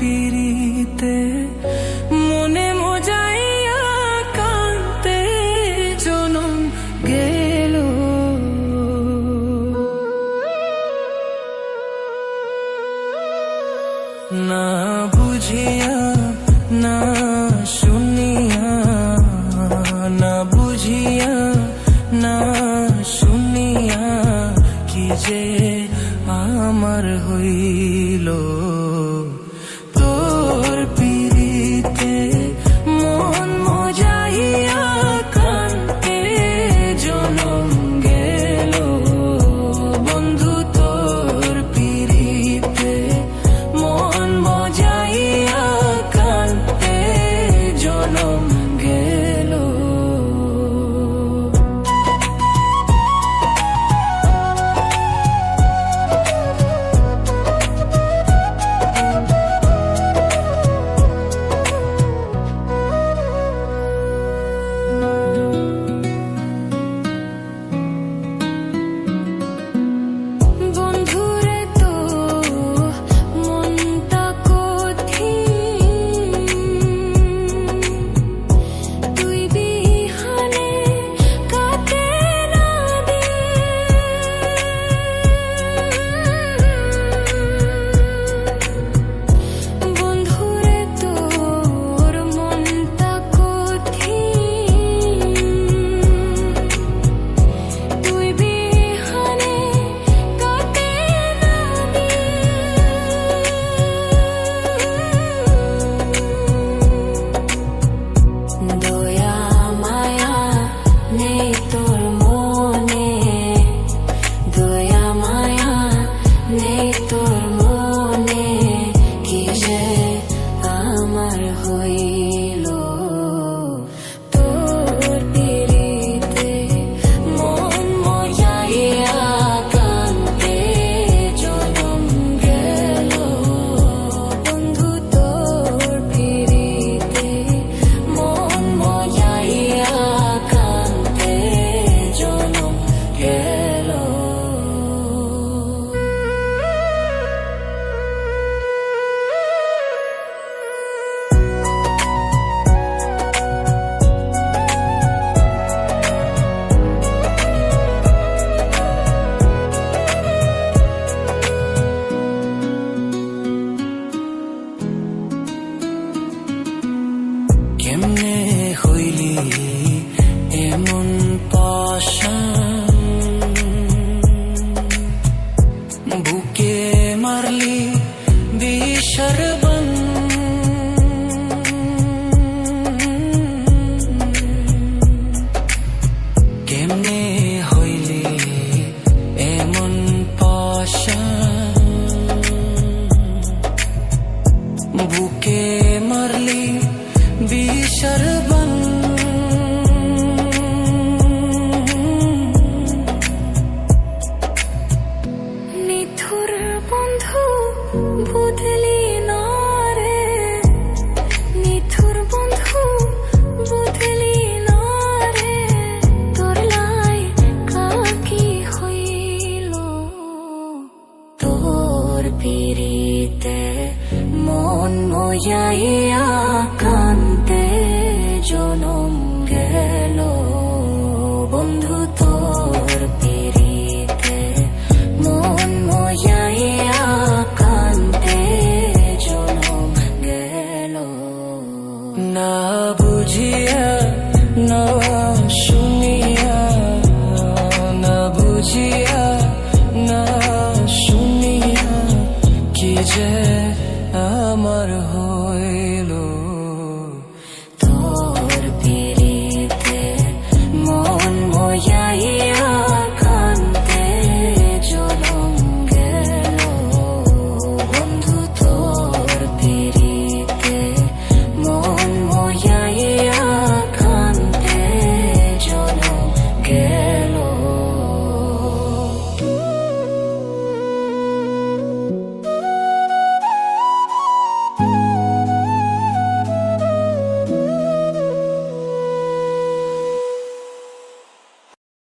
পিরিতে মনে মজাইয়া কান্তে জনম গেল। না বুঝিয়া না শুনিয়া, না বুঝিয়া না শুনিয়া কি যে আমার হইল। তোর পিরিতে মন মজাইয়া কান্তে জনম গেল। বন্ধু তোর পিরিতে মন মজাইয়া কান্তে জনম গেল। কেমনে হইলি এমন পাশান, বুকে মারলি বিষর বান। কেমনে হইলি এমন পাশান, বুকে মারলি বিষর বান। নিথুর বন্ধু বুঝলি না রে, নিথুর বন্ধু বুঝলি না রে, তোর লাই কাকি হইল। তোর পিরিতে মন মজাইয়া কান্তে জনম গেল। বন্ধু তোর পিরিতে মন মজাইয়া কান্তে জনম গেল। না বুঝিয়া না শুনিয়া, না বুঝিয়া না শুনিয়া কি যে আমার হইল। তোর পিরিতে মন মজাইয়া কান্তে জনম গেল। বন্ধু তোর পিরিতে মন মজাইয়া কান্তে জনম গেল।